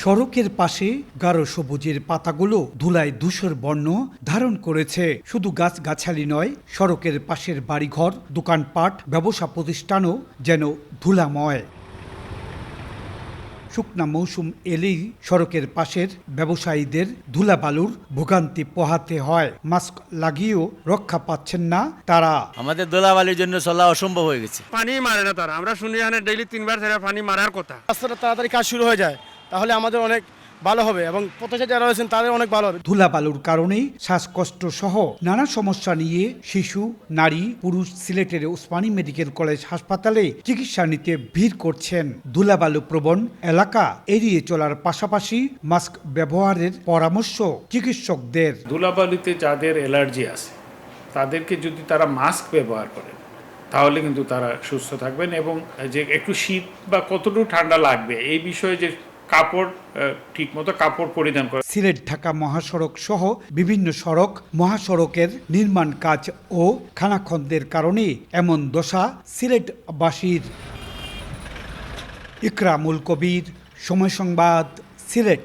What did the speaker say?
সড়কের পাশে গাঢ় সবুজের পাতাগুলো ধুলায় ধূসর বর্ণ ধারণ করেছে। শুধু গাছগাছালি নয়, সড়কের পাশের বাড়িঘর, দোকানপাট, ব্যবসা প্রতিষ্ঠানও যেন ধুলাময়। শুকনা মৌসুম এলেই সড়কের পাশের ব্যবসায়ীদের ধুলাবালুর ভোগান্তি পোহাতে হয়। মাস্ক লাগিয়েও রক্ষা পাচ্ছেন না তারা। আমাদের ধুলাবালির জন্য চলা অসম্ভব হয়ে গেছে। পানি মারে না তারা, আমরা শুনি এখানে ডেইলি 3বার 4বার পানি মারার কথা। রাস্তাটা তাড়াতাড়ি কাজ শুরু হয়ে যায়, তাহলে আমাদের অনেক ভালো হবে এবং প্রত্যাশী যারা রয়েছেন তাদের অনেক ভালো হবে। ধুলাবালুর কারণেই শ্বাসকষ্ট সহ নানা সমস্যা নিয়ে শিশু, নারী, পুরুষ সিলেটের ওসমানী মেডিকেল কলেজ হাসপাতালে চিকিৎসা নিতে ভিড় করছেন। ধুলাবালু প্রবণ এলাকা এড়িয়ে চলার পাশাপাশি মাস্ক ব্যবহারের পরামর্শ চিকিৎসকদের। ধুলাবালুতে যাদের অ্যালার্জি আছে তাদেরকে যদি তারা মাস্ক ব্যবহার করেন তাহলে কিন্তু তারা সুস্থ থাকবেন, এবং যে একটু শীত বা কতটুকু ঠান্ডা লাগবে এই বিষয়ে যে কাপড় ঠিকমতো কাপড় পরিধান করে। সিলেট ঢাকা মহাসড়ক সহ বিভিন্ন সড়ক মহাসড়কের নির্মাণ কাজ ও খানাখন্দের কারণে এমন দশা সিলেটবাসীর। ইকরামুল কবির, সময় সংবাদ, সিলেট।